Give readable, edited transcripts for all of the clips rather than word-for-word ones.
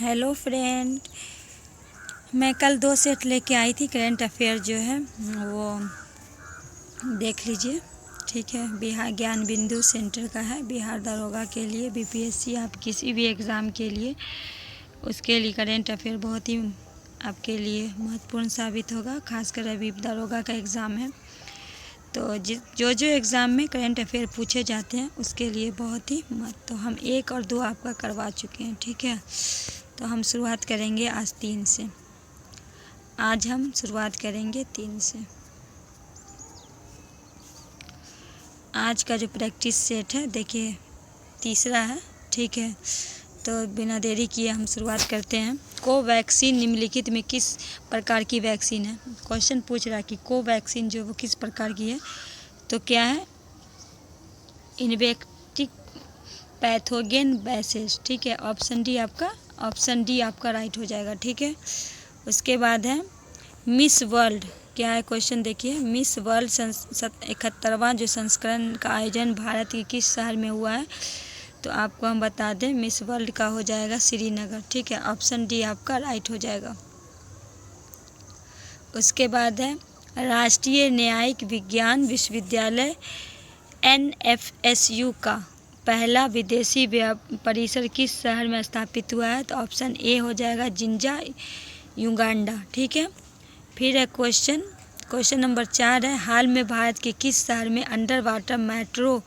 Hello friend, मैं कल 2 set लेके आई थी। करंट अफेयर जो है वो देख लीजिए, ठीक है। बिहार ज्ञान बिंदु सेंटर का है। बिहार दरोगा के लिए, बीपीएससी, आप किसी भी एग्ज़ाम के लिए, उसके लिए करंट अफेयर बहुत ही आपके लिए महत्वपूर्ण साबित होगा। खासकर अभी दरोगा का एग्ज़ाम है तो जो एग्ज़ाम में करंट अफेयर पूछे जाते हैं उसके लिए बहुत ही तो हम 1 और 2 आपका करवा चुके हैं, ठीक है। तो हम शुरुआत करेंगे आज 3 से। आज हम शुरुआत करेंगे 3 से। आज का जो प्रैक्टिस सेट है, देखिए तीसरा है, ठीक है। तो बिना देरी किए हम शुरुआत करते हैं। कोवैक्सीन निम्नलिखित में किस प्रकार की वैक्सीन है? क्वेश्चन पूछ रहा है कि कोवैक्सीन जो वो किस प्रकार की है। तो क्या है? इन्वेक्टिक पैथोगेन बैसेस, ठीक है। ऑप्शन डी आपका राइट हो जाएगा, ठीक है। उसके बाद है मिस वर्ल्ड। क्या है क्वेश्चन? देखिए, मिस वर्ल्ड 71वां जो संस्करण का आयोजन भारत के किस शहर में हुआ है? तो आपको हम बता दें, मिस वर्ल्ड का हो जाएगा श्रीनगर, ठीक है। ऑप्शन डी आपका राइट हो जाएगा। उसके बाद है राष्ट्रीय न्यायिक विज्ञान विश्वविद्यालय NFSU का पहला विदेशी परिसर किस शहर में स्थापित हुआ है? तो ऑप्शन ए हो जाएगा जिंजा, युगांडा, ठीक है। फिर है क्वेश्चन नंबर 4 है हाल में भारत के किस शहर में अंडर वाटर मेट्रो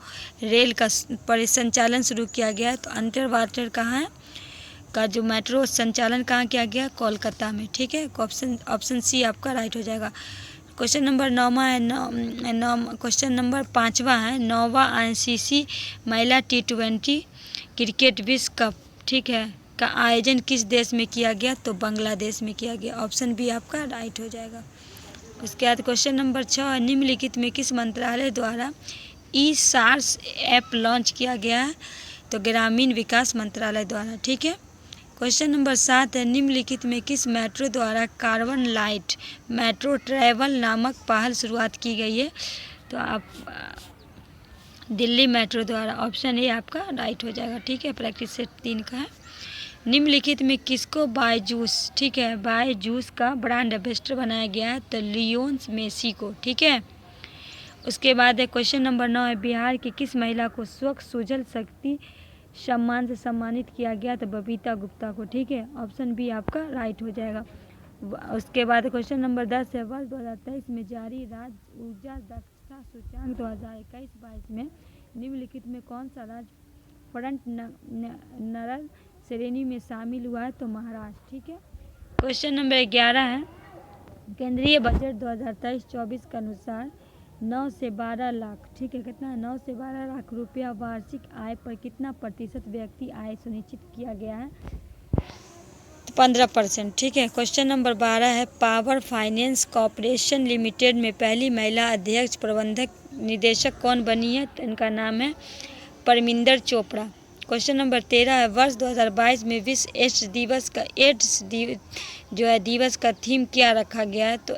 रेल का परिसंचालन शुरू किया गया है? तो अंडर वाटर कहाँ है का जो मेट्रो संचालन कहाँ किया गया? कोलकाता में, ठीक है। ऑप्शन सी आपका राइट हो जाएगा। क्वेश्चन नंबर 9वां है क्वेश्चन नंबर 5वां है 9वां ICC महिला T20 क्रिकेट विश्व कप, ठीक है, का आयोजन किस देश में किया गया? तो बांग्लादेश में किया गया। ऑप्शन बी आपका राइट हो जाएगा। उसके बाद क्वेश्चन नंबर 6 निम्नलिखित में किस मंत्रालय द्वारा ई-सार्स ऐप लॉन्च किया गया है? तो ग्रामीण विकास मंत्रालय द्वारा, ठीक है। क्वेश्चन नंबर 7 है निम्नलिखित में किस मेट्रो द्वारा कार्बन लाइट मेट्रो ट्रैवल नामक पहल शुरुआत की गई है? तो आप दिल्ली मेट्रो द्वारा। ऑप्शन ए आपका राइट हो जाएगा, ठीक है। प्रैक्टिस सेट 3 का है। निम्नलिखित में किसको बायजूस, ठीक है, बायजूस का ब्रांड एम्बेसडर बनाया गया है? तो लियोन्स मेसी को, ठीक है। उसके बाद है क्वेश्चन नंबर 9 है बिहार की किस महिला को स्वच्छ सुजल शक्ति सम्मान से सम्मानित किया गया? तो बबीता गुप्ता को, ठीक है। ऑप्शन बी आपका राइट हो जाएगा। उसके बाद क्वेश्चन नंबर 10 है वर्ष 2023 में जारी राज्य ऊर्जा दक्षता सूचकांक 2021-22 में निम्नलिखित में कौन सा राज्य फ्रंट नरल श्रेणी में शामिल हुआ है? तो महाराष्ट्र, ठीक है। क्वेश्चन नंबर 11 है केंद्रीय बजट 2023-24 के अनुसार 9 से 12 लाख, ठीक है, कितना है? 9 से 12 लाख रुपया वार्षिक आय पर कितना प्रतिशत व्यक्ति आय सुनिश्चित किया गया है? 15%, ठीक है। क्वेश्चन नंबर 12 है पावर फाइनेंस कॉर्पोरेशन लिमिटेड में पहली महिला अध्यक्ष प्रबंधक निदेशक कौन बनी है? तो इनका नाम है परमिंदर चोपड़ा। क्वेश्चन नंबर 13 है वर्ष 2022 में विश्व एड्स दिवस का थीम क्या रखा गया है? तो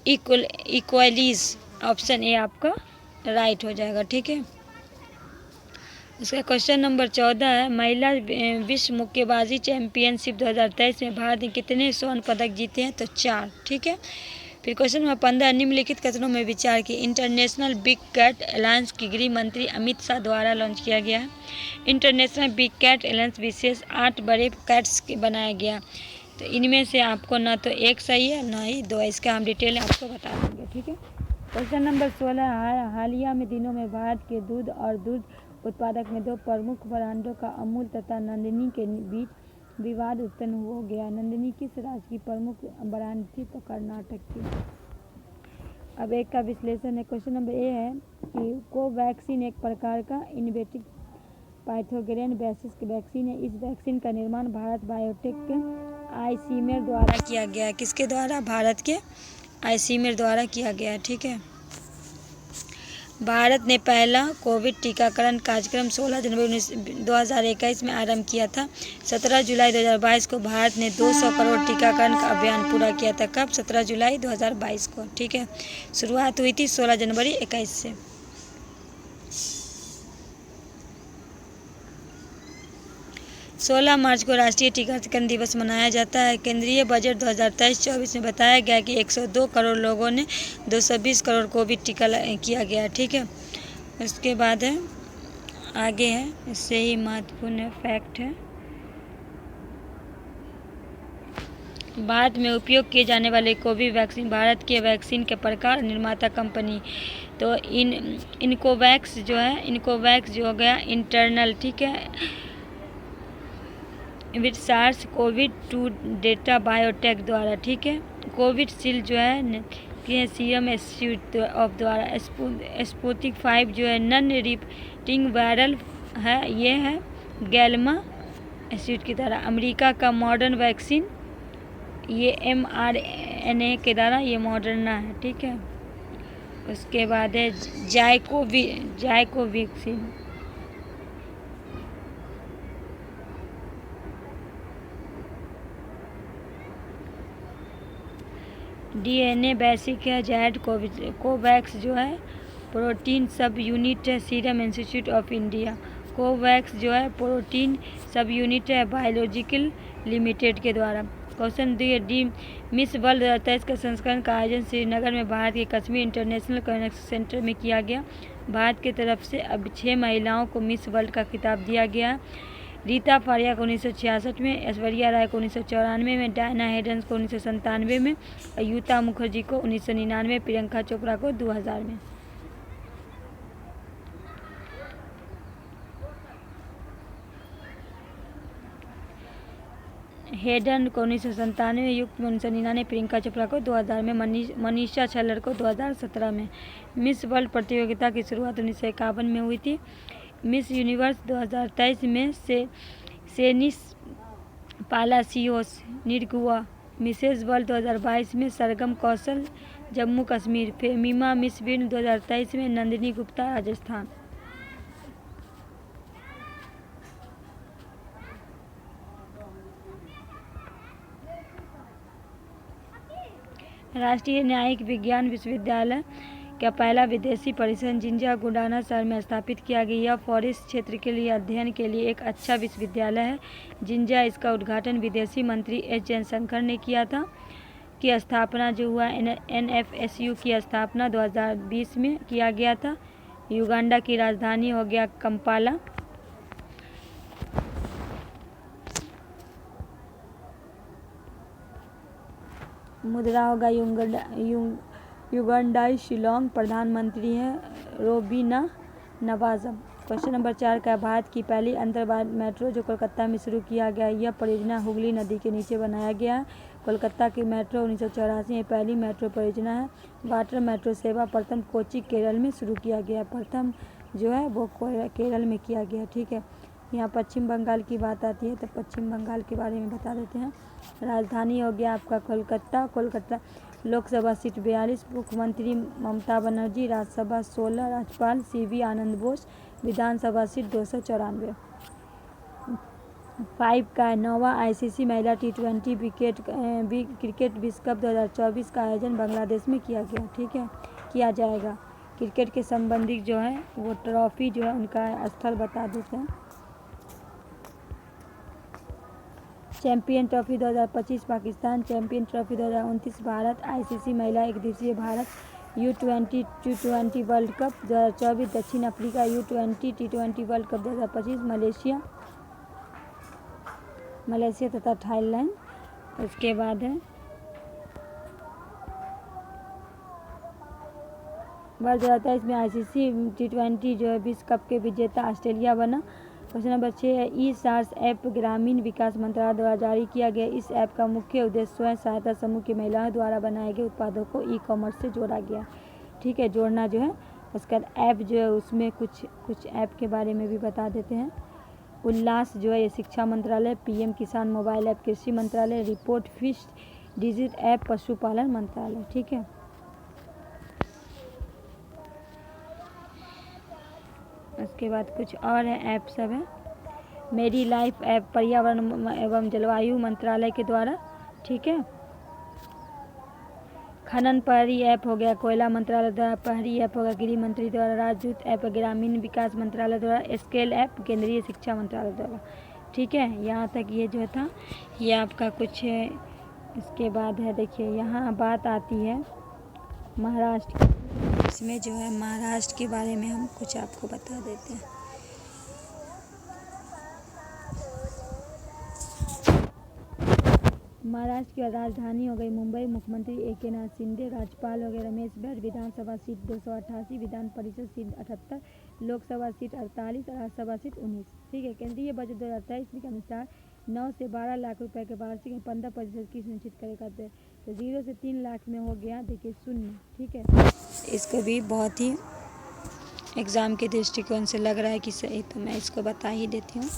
इक्वलीज। ऑप्शन ए आपका राइट हो जाएगा, ठीक है। उसका क्वेश्चन नंबर 14 है महिला विश्व मुक्केबाजी चैंपियनशिप 2023 में भारत ने कितने स्वर्ण पदक जीते हैं? तो 4, ठीक है। फिर क्वेश्चन नंबर 15 निम्नलिखित कथनों में विचार की इंटरनेशनल बिग कैट अलायंस की गृह मंत्री अमित शाह द्वारा लॉन्च किया गया है। इंटरनेशनल बिग कैट अलायंस विशेष 8 बड़े कैट्स बनाया गया। तो इनमें से आपको ना तो 1 सही है ना ही 2, इसका हम डिटेल आपको बता देंगे, ठीक है। क्वेश्चन नंबर 16 हालिया में दिनों में भारत के दूध और दूध उत्पादक में 2 प्रमुख ब्रांडों का अमूल तथा नंदिनी के बीच विवाद उत्पन्न हो गया। नंदिनी किस राज्य की प्रमुख ब्रांड थी? तो कर्नाटक की। अब एक का विश्लेषण है। क्वेश्चन नंबर ए है कि कोवैक्सीन एक प्रकार का इन्वेक्टिव पैथोगेन बैसिस वैक्सीन है। इस वैक्सीन का निर्माण भारत बायोटेक के आईसीएमआर द्वारा किया गया है। किसके द्वारा? भारत के आईसीएमआर द्वारा किया गया है, ठीक है। भारत ने पहला कोविड टीकाकरण कार्यक्रम 16 जनवरी 2021 में आरंभ किया था। 17 जुलाई 2022 को भारत ने 200 करोड़ टीकाकरण का अभियान पूरा किया था। कब? 17 जुलाई 2022 को, ठीक है। शुरुआत हुई थी 16 जनवरी 2021 से। 16 मार्च को राष्ट्रीय टीकाकरण दिवस मनाया जाता है। केंद्रीय बजट 2023-24 में बताया गया कि 102 करोड़ लोगों ने 220 करोड़ कोविड टीका किया गया। ठीक है, उसके बाद है आगे है, इससे ही महत्वपूर्ण फैक्ट है। भारत में उपयोग किए जाने वाले कोविड वैक्सीन, भारत के वैक्सीन के प्रकार निर्माता कंपनी, तो इनकोवैक्स जो है, इनकोवैक्स जो हो गया इंटरनल, ठीक है, विद सार्स कोविड 2 डेटा बायोटेक द्वारा, ठीक है। कोविड शील्ड जो है कि सीरम इंस्टीट्यूट ऑफ द्वारा, स्पुतनिक 5 जो है नन रिपीटिंग वायरल है, ये है गैल्मा इंस्टीट्यूट की द्वारा। अमेरिका का मॉडर्न वैक्सीन ये mRNA के द्वारा, ये मॉडर्ना है, ठीक है। उसके बाद है जाइकोवैक्सीन, DNA बेसिक है। जैड कोवैक्स जो है प्रोटीन सब यूनिट है serum Institute of India. Covax जो है प्रोटीन सब यूनिट है बायोलॉजिकल लिमिटेड के द्वारा। क्वेश्चन डी मिस वर्ल्ड 2023 का संस्करण का आयोजन श्रीनगर में भारत के कश्मीर इंटरनेशनल कनेक्शन सेंटर में किया गया। भारत की तरफ से अब 6 महिलाओं को मिस वर्ल्ड का खिताब दिया गया। रीता फारिया को 1966 में, ऐश्वर्या राय को 1994 में, डायना हेडन्स को 1997 में, अयुता मुखर्जी को 1999, प्रियंका चोपड़ा को 2000 में। हेडन को 1997 युक्त में, 1999 प्रियंका चोपड़ा को 2000 में, मनीषा छल्लर को 2017 में। मिस वर्ल्ड प्रतियोगिता की शुरुआत 1951 में हुई थी। मिस यूनिवर्स 2023 में सेनिस पालासियोस निरगुआ। मिसेज वर्ल्ड 2022 में सरगम कौशल जम्मू कश्मीर। फेमिमा मिस वर्ल्ड 2023 में नंदिनी गुप्ता राजस्थान। राष्ट्रीय न्यायिक विज्ञान विश्वविद्यालय का पहला विदेशी परिसर जिंजा गुडाना शहर में स्थापित किया गया। यह फॉरेस्ट क्षेत्र के लिए अध्ययन के लिए एक अच्छा विश्वविद्यालय है। जिंजा, इसका उद्घाटन विदेशी मंत्री एस जयशंकर ने किया था। की स्थापना जो हुआ NFSU की स्थापना 2020 में किया गया था। युगांडा की राजधानी हो गया कंपाला। मुद्रा होगा युगांडाई शिलोंग। प्रधानमंत्री है रोबिना नवाज़म। क्वेश्चन नंबर 4 का, भारत की पहली अंतर्राज्यीय मेट्रो जो कोलकाता में शुरू किया गया। यह परियोजना हुगली नदी के नीचे बनाया गया है। कोलकाता की मेट्रो 1984 में पहली मेट्रो परियोजना है। वाटर मेट्रो सेवा प्रथम कोच्चि केरल में शुरू किया गया। प्रथम जो है वो केरल में किया गया। ठीक है, यहाँ पश्चिम बंगाल की बात आती है तो पश्चिम बंगाल के बारे में बता देते हैं। राजधानी हो गया आपका कोलकाता। कोलकाता लोकसभा सीट 42, मुख्यमंत्री ममता बनर्जी, राज्यसभा 16, राज्यपाल CV आनंद बोस, विधानसभा सीट 294। 5 का 9वां ICC महिला T20 क्रिकेट विश्व कप 2024 का आयोजन बांग्लादेश में किया गया। ठीक है, किया जाएगा। क्रिकेट के संबंधित जो है वो ट्रॉफी जो है उनका स्थल बता देते हैं। Champion trophy 2025 Pakistan, champion trophy 2029 Bharat, ICC महिला एक दिवसीय Bharat, U20 T20 world cup 2024 दक्षिण Africa, U20 T20 world cup 2025 Malaysia तथा थाईलैंड। उसके बाद है वर्ष 2023 में ICC T20 जो है विश्व कप के विजेता ऑस्ट्रेलिया बना। क्वेश्चन नंबर 6 है, ई-सार्स ऐप ग्रामीण विकास मंत्रालय द्वारा जारी किया गया। इस ऐप का मुख्य उद्देश्य स्वयं सहायता समूह की महिलाओं द्वारा बनाए गए उत्पादों को ई-कॉमर्स से जोड़ा गया। ठीक है, जोड़ना जो है। उसके बाद ऐप जो है उसमें कुछ ऐप के बारे में भी बता देते हैं। उल्लास जो है ये शिक्षा मंत्रालय, PM किसान मोबाइल ऐप कृषि मंत्रालय, रिपोर्ट फिश डिजिट ऐप पशुपालन मंत्रालय। ठीक है, उसके बाद कुछ और है ऐप सब है। मेरी लाइफ ऐप पर्यावरण एवं जलवायु मंत्रालय के द्वारा। ठीक है, खनन प्रहरी ऐप हो गया कोयला मंत्रालय द्वारा, प्रहरी ऐप होगा गृह मंत्री द्वारा, राजदूत ऐप ग्रामीण विकास मंत्रालय द्वारा, स्केल ऐप केंद्रीय शिक्षा मंत्रालय द्वारा। ठीक है, यहाँ तक ये जो था ये आपका कुछ है। इसके बाद है देखिए यहाँ बात आती है महाराष्ट्र की। इसमें जो है महाराष्ट्र के बारे में हम कुछ आपको बता देते हैं। महाराष्ट्र की राजधानी हो गई मुंबई। मुख्यमंत्री एकनाथ शिंदे। राज्यपाल हो गए रमेश बैस। विधानसभा seat 288, Vidhan Parishad seat 78, Lok Sabha seat 48 और राज्यसभा सीट 19। ठीक है। केंद्रीय बजट 2023 के अनुसार 9 से 12 लाख रुपए के वार्षिक 15% की सुनिश्चित करेगा। तो 0 से 3 लाख में हो गया देखिए 0। ठीक है, इसको भी बहुत ही एग्ज़ाम के दृष्टिकोण से लग रहा है कि सही, तो मैं इसको बता ही देती हूँ।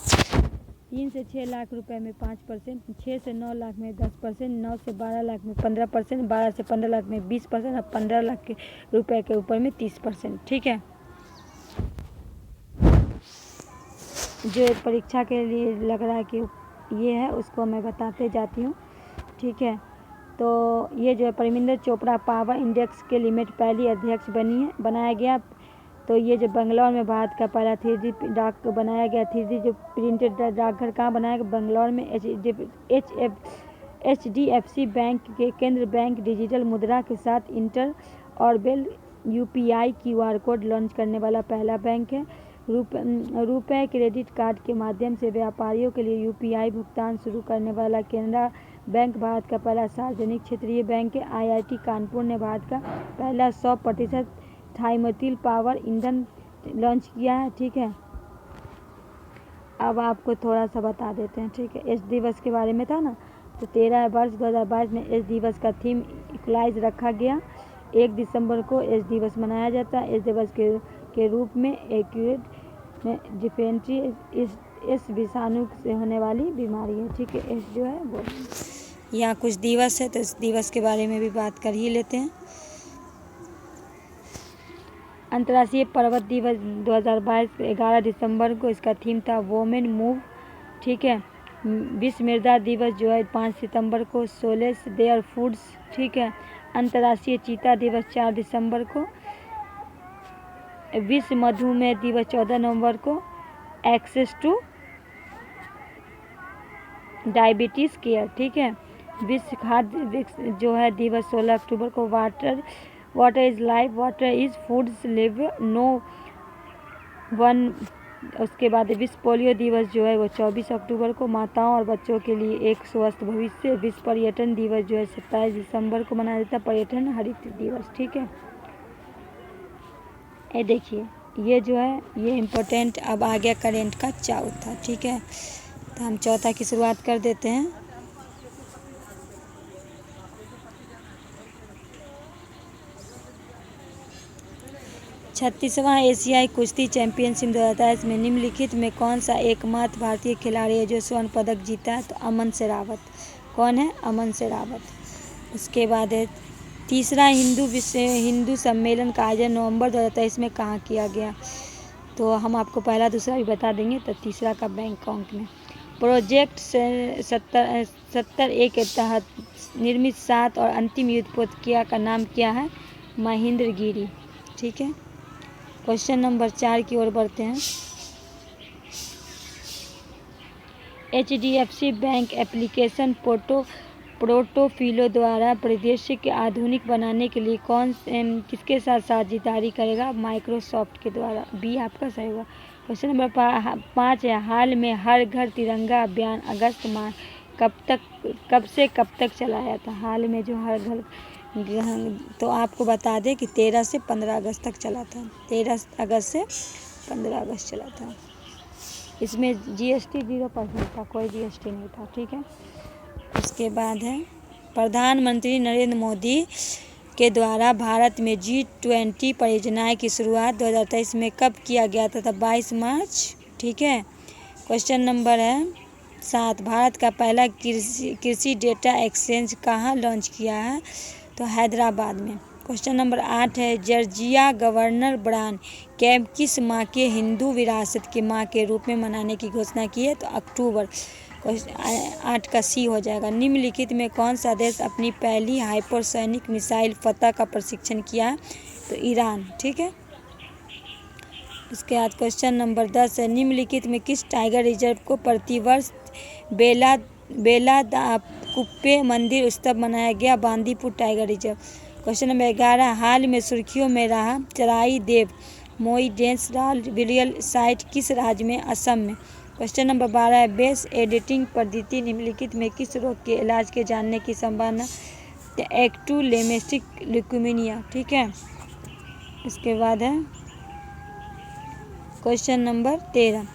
3 से 6 लाख रुपए में 5%, 6 से 9 लाख में 10%, 9 से 12 लाख में 15%, 12 से 15 लाख में 20% और 15 लाख के रुपए के ऊपर में 30%। ठीक है, जो परीक्षा के लिए लग रहा है कि ये है उसको मैं बताते जाती हूँ। ठीक है, तो ये जो है परमिंदर चोपड़ा पावर इंडेक्स के लिमिट पहली अध्यक्ष बनाया गया। तो ये जो बेंगलौर में भारत का पहला 3D डाक बनाया गया। 3D जो प्रिंटेड डाकघर कहाँ बनाया गया? बेंगलौर में। HDFC बैंक के केंद्र बैंक डिजिटल मुद्रा के साथ inter orbital UPI QR code launch करने वाला पहला बैंक है। रुपए क्रेडिट कार्ड के माध्यम से व्यापारियों के लिए UPI भुगतान शुरू करने वाला केनरा बैंक भारत का पहला सार्वजनिक क्षेत्रीय बैंक है। IIT कानपुर ने भारत का पहला 100% थाइमोथिल पावर ईंधन लॉन्च किया है। ठीक है, अब आपको थोड़ा सा बता देते हैं। ठीक है, एड्स दिवस के बारे में था ना, तो 13 वर्ष 2022 में एड्स दिवस का थीम इक्वलाइज रखा गया। 1 दिसंबर को एड्स दिवस मनाया जाता है। एड्स दिवस के रूप में एक्यूट डिफेंट्री इस विषाणु से होने वाली बीमारी है। ठीक है, एड्स जो है वो यहाँ कुछ दिवस है, तो इस दिवस के बारे में भी बात कर ही लेते हैं। अंतर्राष्ट्रीय पर्वत दिवस 2022 11 दिसंबर को, इसका थीम था वोमेन मूव। ठीक है, विश्व मृदा दिवस जो है 5 सितंबर को, सोलेस देयर फूड्स। ठीक है, अंतर्राष्ट्रीय चीता दिवस 4 दिसंबर को, विश्व मधुमेह दिवस 14 नवंबर को, एक्सेस टू डायबिटीज़ केयर। ठीक है, विश्व खाद्य जो है दिवस 16 अक्टूबर को, water is life, water is फूड्स लिव नो वन। उसके बाद विश्व पोलियो दिवस जो है वो 24 अक्टूबर को, माताओं और बच्चों के लिए एक स्वस्थ भविष्य। विश्व पर्यटन दिवस जो है 27 दिसंबर को मनाया जाता है, पर्यटन हरित दिवस। ठीक है, ये देखिए ये जो है ये इम्पोर्टेंट। अब आ गया करेंट का चौथा। ठीक है, तो हम चौथा की शुरुआत कर देते हैं। छत्तीसवां एशियाई कुश्ती चैंपियनशिप 2023 में निम्नलिखित में कौन सा एकमात्र भारतीय खिलाड़ी है जो स्वर्ण पदक जीता है? तो अमन शेरावत। कौन है? अमन शेरावत। उसके बाद है तीसरा हिंदू सम्मेलन का आयोजन नवंबर 2023 में कहाँ किया गया? तो हम आपको पहला दूसरा भी बता देंगे। तो तीसरा का बैंकॉक में। प्रोजेक्ट 70A के तहत निर्मित 7 और अंतिम युद्धपोत का नाम क्या है? महेंद्रगिरी। ठीक है, क्वेश्चन नंबर 4 की ओर बढ़ते हैं। HDFC बैंक एप्लीकेशन पोर्टफोलियो द्वारा परिदृश्य के आधुनिक बनाने के लिए किसके साथ साझेदारी करेगा? माइक्रोसॉफ्ट के द्वारा। बी आपका सही होगा। क्वेश्चन नंबर 5 है, हाल में हर घर तिरंगा अभियान अगस्त माह कब से कब तक चलाया था? हाल में जो हर घर, तो आपको बता दें कि 13 से 15 अगस्त तक चला था। 13 अगस्त से 15 अगस्त चला था। इसमें GST 0% था, कोई GST नहीं था। ठीक है, उसके बाद है प्रधानमंत्री नरेंद्र मोदी के द्वारा भारत में G20 परियोजनाएं की शुरुआत 2023 में कब किया गया था? 22 मार्च। ठीक है, क्वेश्चन नंबर है 7, भारत का पहला कृषि डेटा एक्सचेंज कहाँ लॉन्च किया है? तो हैदराबाद में। क्वेश्चन नंबर 8 है, जॉर्जिया गवर्नर ब्रायन कैम्प किस माह के हिंदू विरासत के माह के रूप में मनाने की घोषणा की है? तो अक्टूबर। 8 का सी हो जाएगा। निम्नलिखित में कौन सा देश अपनी पहली हाइपरसोनिक मिसाइल फतह का परीक्षण किया है? तो ईरान। ठीक है, उसके बाद क्वेश्चन नंबर 10 है, निम्नलिखित में किस टाइगर रिजर्व को प्रतिवर्ष बेला बेला दा कुप्पे मंदिर उत्सव मनाया गया? Bandipur tiger reserve. Question number 11, हाल में सुर्खियों में रहा चराई देव मोई डेंस विलियल साइट किस राज्य में? असम में। क्वेश्चन नंबर 12 है, बेस एडिटिंग पद्धति निम्नलिखित में किस रोग के इलाज के जानने की संभावना? एक्टुलेमेसिक ल्यूकेमिया। ठीक है। इसके बाद है क्वेश्चन नंबर 13,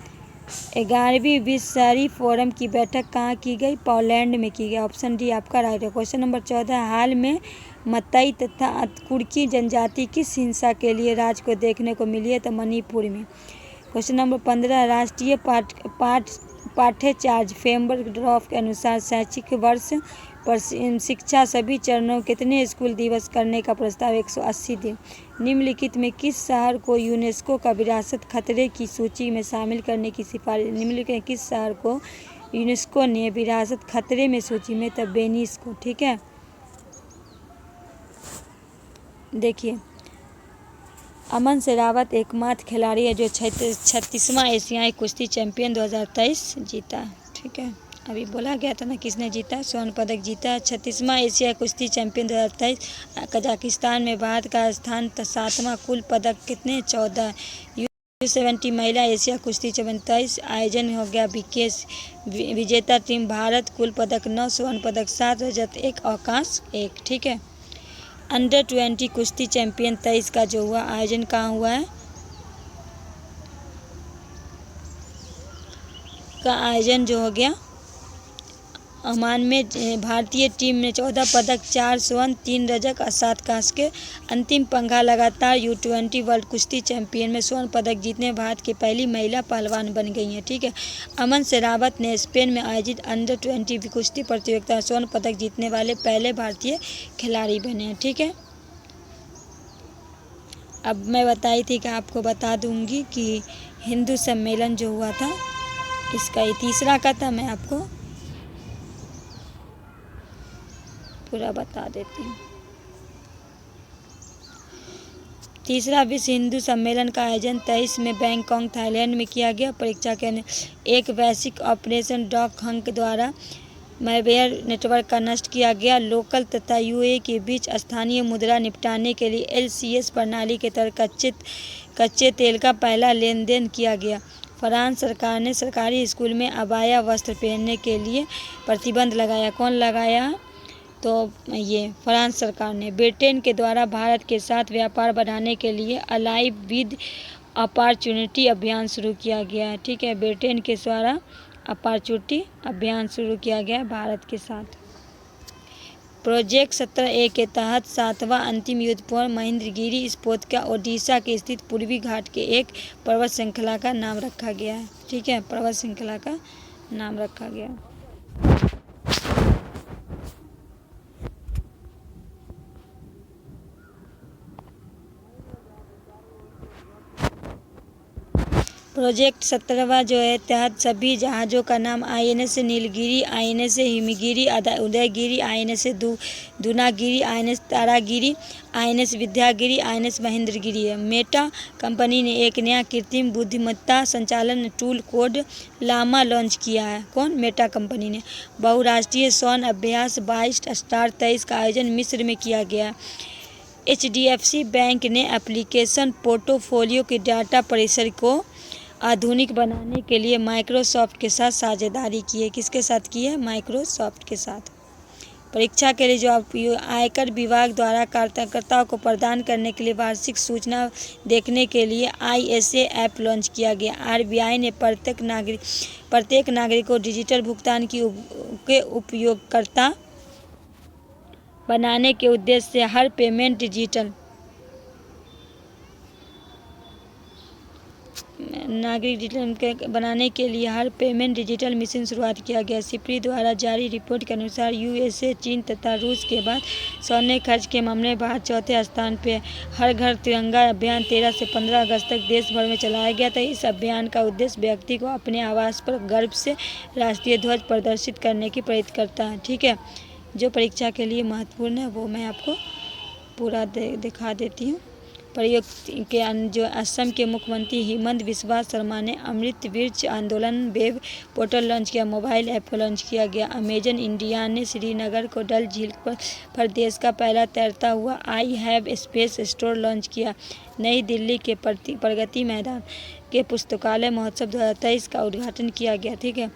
11वीं विश्व शहरी फोरम की बैठक कहाँ की गई? पोलैंड में की गई। ऑप्शन डी आपका राइट है। क्वेश्चन नंबर 14, हाल में मतई तथा कुर्की जनजाति किस हिंसा के लिए राज्य को देखने को मिली है? तो मणिपुर में। क्वेश्चन नंबर 15, राष्ट्रीय पाठ्यचार्य फ्रेमवर्क ड्राफ्ट के अनुसार शैक्षिक वर्ष पर शिक्षा सभी चरणों कितने स्कूल दिवस करने का प्रस्ताव? 180 दिन। निम्नलिखित में किस शहर को यूनेस्को का विरासत खतरे की सूची में शामिल करने की सिफारिश? निम्नलिखित में किस शहर को यूनेस्को ने विरासत खतरे में सूची में? तब वेनिस को। ठीक है। देखिए, अमन शेरावत एकमात्र खिलाड़ी है जो 36वां एशियाई कुश्ती चैंपियन 2023 जीता। ठीक है, अभी बोला गया था ना किसने जीता, स्वर्ण पदक जीता। 36वां एशियाई कुश्ती चैंपियन 2023। कजाकिस्तान में भारत का स्थान 7वां। कुल पदक कितने? 14। U70 महिला एशिया कुश्ती चैंपियन 23 आयोजन हो गया विकेश। विजेता टीम भारत। कुल पदक 9, स्वर्ण पदक 7, रजत 1, अवकाश 1। ठीक है। अंडर 20 कुश्ती चैंपियन 23 का जो हुआ आयोजन कहाँ हुआ है? का आयोजन जो हो गया ओमान में। भारतीय टीम ने 14 पदक, 4 स्वर्ण, 3 रजत और 7 कांस्य के अंतिम पंगा लगातार U20 वर्ल्ड कुश्ती चैंपियन में स्वर्ण पदक जीतने भारत की पहली महिला पहलवान बन गई हैं। ठीक है। अमन शेरावत ने स्पेन में आयोजित अंडर 20 कुश्ती प्रतियोगिता में स्वर्ण पदक जीतने वाले पहले भारतीय खिलाड़ी बने हैं। ठीक है। अब मैं बताई थी कि आपको बता दूंगी कि हिंदू सम्मेलन जो हुआ था इसका ये तीसरा का था, मैं आपको पूरा बता देती हूँ। तीसरा विश्व हिंदू सम्मेलन का आयोजन 23 में बैंकॉक थाईलैंड में किया गया। परीक्षा के एक वैश्विक ऑपरेशन डॉग हंक द्वारा मैवेयर नेटवर्क का नष्ट किया गया। लोकल तथा यूए के बीच स्थानीय मुद्रा निपटाने के लिए LCS प्रणाली के तहत कच्चे तेल का पहला लेन देन किया गया। फ्रांस सरकार ने सरकारी स्कूल में अबाया वस्त्र पहनने के लिए प्रतिबंध लगाया। कौन लगाया? तो ये फ्रांस सरकार ने। ब्रिटेन के द्वारा भारत के साथ व्यापार बढ़ाने के लिए अलाइव विद अपॉर्चुनिटी अभियान शुरू किया गया है। ठीक है। ब्रिटेन के द्वारा अपॉर्चुनिटी अभियान शुरू किया गया भारत के साथ। प्रोजेक्ट 17A के तहत 7वां अंतिम युद्धपूर्ण महेंद्रगिरी स्पोत का ओडिशा के स्थित पूर्वी घाट के एक पर्वत श्रृंखला का नाम रखा गया है। ठीक है, पर्वत श्रृंखला का नाम रखा गया। प्रोजेक्ट 17वां जो है तहत सभी जहाज़ों का नाम INS Nilgiri, INS Himgiri, Udayagiri, INS Dunagiri, INS Taragiri, INS Vidyagiri, INS Mahendragiri है। मेटा कंपनी ने एक नया कृत्रिम बुद्धिमत्ता संचालन टूल कोड लामा लॉन्च किया है। कौन? मेटा कंपनी ने। बहुराष्ट्रीय सौर अभ्यास 22 स्टार 23 का आयोजन मिस्र में किया गया। HDFC बैंक ने एप्लीकेशन पोर्टफोलियो के डाटा परिसर को आधुनिक बनाने के लिए माइक्रोसॉफ्ट के साथ साझेदारी की है। किसके साथ की है? माइक्रोसॉफ्ट के साथ। परीक्षा के लिए जो आयकर विभाग द्वारा कार्यकर्ताओं को प्रदान करने के लिए वार्षिक सूचना देखने के लिए ISA ऐप लॉन्च किया गया। RBI ने प्रत्येक नागरिक को डिजिटल भुगतान के उपयोगकर्ता बनाने के उद्देश्य से हर पेमेंट डिजिटल बनाने के लिए हर पेमेंट डिजिटल मिशन शुरुआत किया गया। सिप्री द्वारा जारी रिपोर्ट के अनुसार USA, चीन तथा रूस के बाद सौने खर्च के मामले में भारत चौथे स्थान पे। हर घर तिरंगा अभियान 13 से 15 अगस्त तक देश भर में चलाया गया था। इस अभियान का उद्देश्य व्यक्ति को अपने आवास पर गर्व से राष्ट्रीय ध्वज प्रदर्शित करने की प्रेरित करता है। ठीक है। जो परीक्षा के लिए महत्वपूर्ण है वो मैं आपको पूरा दिखा देती हूँ। प्रयोग के जो असम के मुख्यमंत्री हेमंत बिस्वा शर्मा ने अमृत वृक्ष आंदोलन वेब पोर्टल लॉन्च किया। मोबाइल ऐप को लॉन्च किया गया। अमेजन इंडिया ने श्रीनगर को डल झील पर देश का पहला तैरता हुआ I have space store launch किया। नई दिल्ली के प्रगति मैदान के पुस्तकालय महोत्सव 2023 का उद्घाटन किया गया। ठीक है,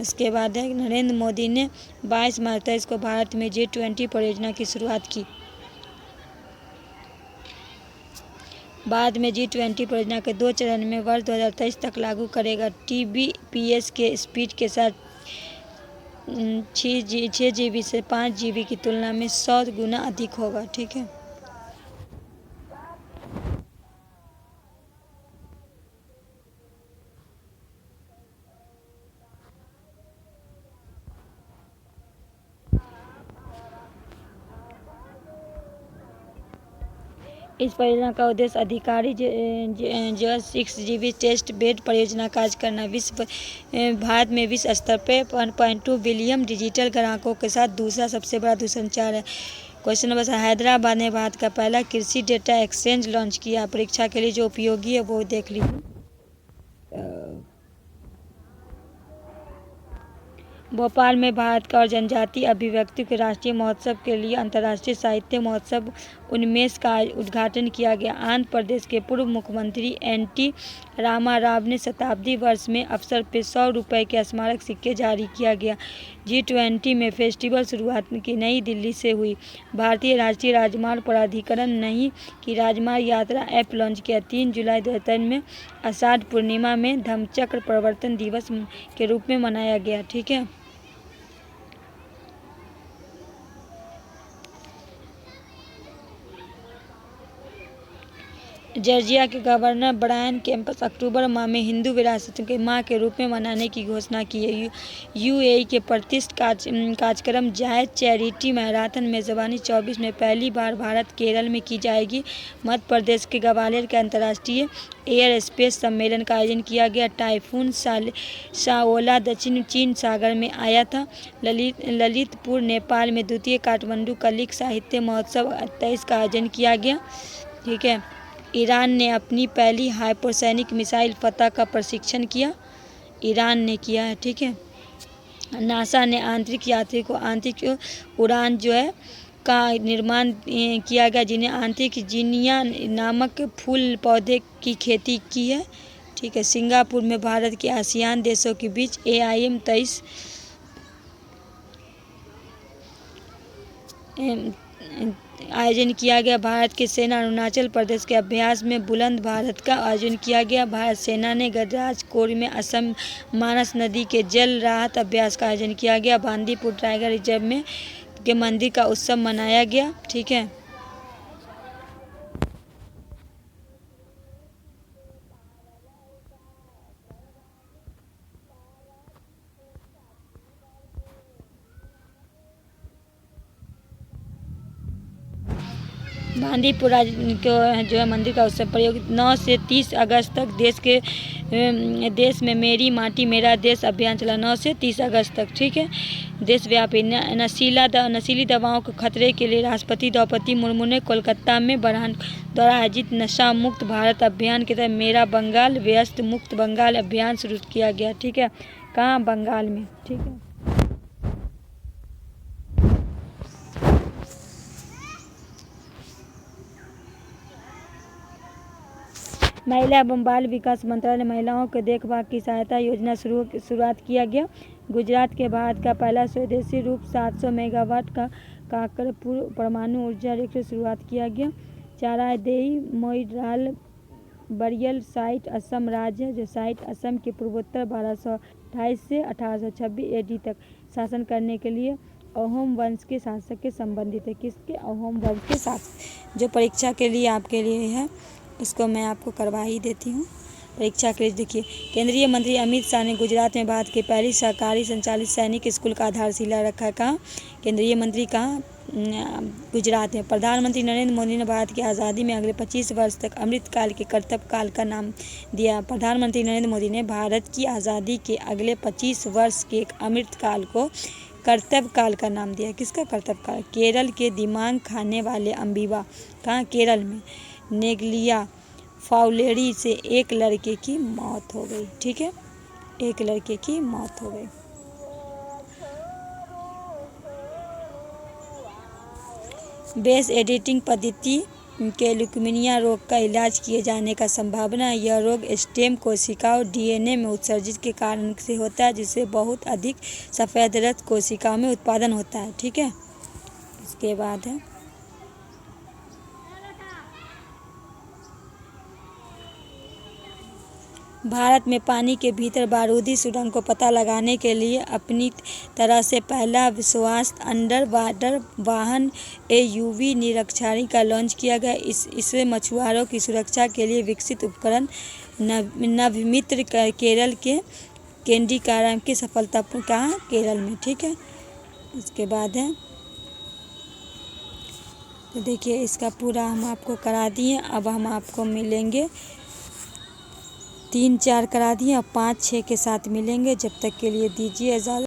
इसके बाद है नरेंद्र मोदी ने 22 मार्च 2023 को भारत में G20 परियोजना की शुरुआत की। बाद में G20 परियोजना के 2 चरण में वर्ष 2023 तक लागू करेगा। TBPS के स्पीड के साथ 6 GB से 5 GB की तुलना में 100 गुना अधिक होगा। ठीक है, इस परियोजना का उद्देश्य अधिकारी जो 6 GB टेस्ट बेड परियोजना कार्य करना। भारत में विश्व स्तर पर 1.2 बिलियन डिजिटल ग्राहकों के साथ दूसरा सबसे बड़ा दूरसंचार है। क्वेश्चन नंबर 7, हैदराबाद ने भारत का पहला कृषि डेटा एक्सचेंज लॉन्च किया। परीक्षा के लिए जो उपयोगी है वो देख लीजिए। भोपाल में भारत का और जनजातीय अभिव्यक्ति के राष्ट्रीय महोत्सव के लिए अंतर्राष्ट्रीय साहित्य महोत्सव 19 का उद्घाटन किया गया। आंध्र प्रदेश के पूर्व मुख्यमंत्री एन.टी. रामाराव ने शताब्दी वर्ष में अवसर पर 100 रुपये के स्मारक सिक्के जारी किया गया। G20 में फेस्टिवल शुरुआत की नई दिल्ली से हुई। भारतीय राष्ट्रीय राजमार्ग प्राधिकरण नई की राजमार्ग यात्रा ऐप लॉन्च किया। 3 जुलाई 2023 में आषाढ़ पूर्णिमा में धम्मचक्र प्रवर्तन दिवस के रूप में मनाया गया। ठीक है, जॉर्जिया के गवर्नर ब्रायन कैम्पस अक्टूबर माह में हिंदू विरासत के माह के रूप में मनाने की घोषणा की है। यूएई के प्रतिष्ठित कार्यक्रम जायद चैरिटी मैराथन मेजबानी 24 में पहली बार भारत केरल में की जाएगी। मध्य प्रदेश के ग्वालियर के अंतर्राष्ट्रीय एयर स्पेस सम्मेलन का आयोजन किया गया। टाइफून साओला दक्षिण चीन सागर में आया था। ललितपुर नेपाल में द्वितीय काठमांडू कलिक साहित्य महोत्सव 23 का आयोजन किया गया। ठीक है, ईरान ने अपनी पहली हाइपरसोनिक मिसाइल फतह का प्रशिक्षण किया। ईरान ने किया है। ठीक है, नासा ने आंतरिक यात्री को आंतरिक उड़ान जो है का निर्माण किया गया, जिन्हें आंतरिक जिनिया नामक फूल पौधे की खेती की है। ठीक है, सिंगापुर में भारत के आसियान देशों के बीच AIM 23 आयोजन किया गया। भारत की सेना अरुणाचल प्रदेश के अभ्यास में बुलंद भारत का आयोजन किया गया। भारत सेना ने गजराज कोर में असम मानस नदी के जल राहत अभ्यास का आयोजन किया गया। बांदीपुर टाइगर रिजर्व में के मंदिर का उत्सव मनाया गया। ठीक है, बांदीपुर जो है मंदिर का उत्सव प्रयोग 9 से 30 अगस्त तक देश में मेरी माटी मेरा देश अभियान चला। 9 से 30 अगस्त तक। ठीक है, देशव्यापी नशीली दवाओं के खतरे के लिए राष्ट्रपति द्रौपदी मुर्मू ने कोलकाता में द्वारा आयोजित नशा मुक्त भारत अभियान के तहत मेरा बंगाल व्यस्त मुक्त बंगाल अभियान शुरू किया गया। ठीक है, कहाँ? बंगाल में। ठीक है, महिला एवं बाल विकास मंत्रालय महिलाओं के देखभाल की सहायता योजना शुरुआत किया गया। गुजरात के भारत का पहला स्वदेशी रूप 700 मेगावाट का काकरपुर परमाणु ऊर्जा रिएक्टर शुरुआत किया गया। चारादेई मोइराल बरियल साइट असम राज्य है, जो साइट असम के पूर्वोत्तर 1228 से 1826 AD तक शासन करने के लिए अहोम वंश के शासक के संबंधित है। किसके? अहोम वंश के शासक। जो परीक्षा के लिए आपके लिए है इसको मैं आपको करवा ही देती हूँ। परीक्षा के लिए देखिए, केंद्रीय मंत्री अमित शाह ने गुजरात में भारत के पहली सरकारी संचालित सैनिक स्कूल का आधारशिला रखा। कहाँ? केंद्रीय मंत्री कहाँ? गुजरात में। प्रधानमंत्री नरेंद्र मोदी ने भारत की आज़ादी में अगले 25 वर्ष तक अमृतकाल के कर्तव्य काल का नाम दिया। प्रधानमंत्री नरेंद्र मोदी ने भारत की आज़ादी के अगले 25 वर्ष के अमृतकाल को कर्तव्य काल का नाम दिया। किसका कर्तव्य काल? केरल के दिमाग खाने वाले अम्बिवा। कहाँ? केरल में। नेग्लिया फाउलेरी से एक लड़के की मौत हो गई। ठीक है, एक लड़के की मौत हो गई। बेस एडिटिंग पद्धति के ल्यूकेमिया रोग का इलाज किए जाने का संभावना है। यह रोग स्टेम कोशिकाओं डीएनए में उत्सर्जित के कारण से होता है, जिससे बहुत अधिक सफ़ेद रक्त कोशिकाओं में उत्पादन होता है। ठीक है, इसके बाद है भारत में पानी के भीतर बारूदी सुरंग को पता लगाने के लिए अपनी तरह से पहला विश्वास अंडर वाटर वाहन AUV निरीक्षण का लॉन्च किया गया। इससे मछुआरों की सुरक्षा के लिए विकसित उपकरण नवमित्र केरल के केंडीकाराम की सफलतापूर्ण कहाँ केरल में। ठीक है, इसके बाद है तो देखिए इसका पूरा हम आपको करा दिए। अब हम आपको मिलेंगे 3-4 करा दिए, अब 5-6 के साथ मिलेंगे। जब तक के लिए दीजिए इजाज़त।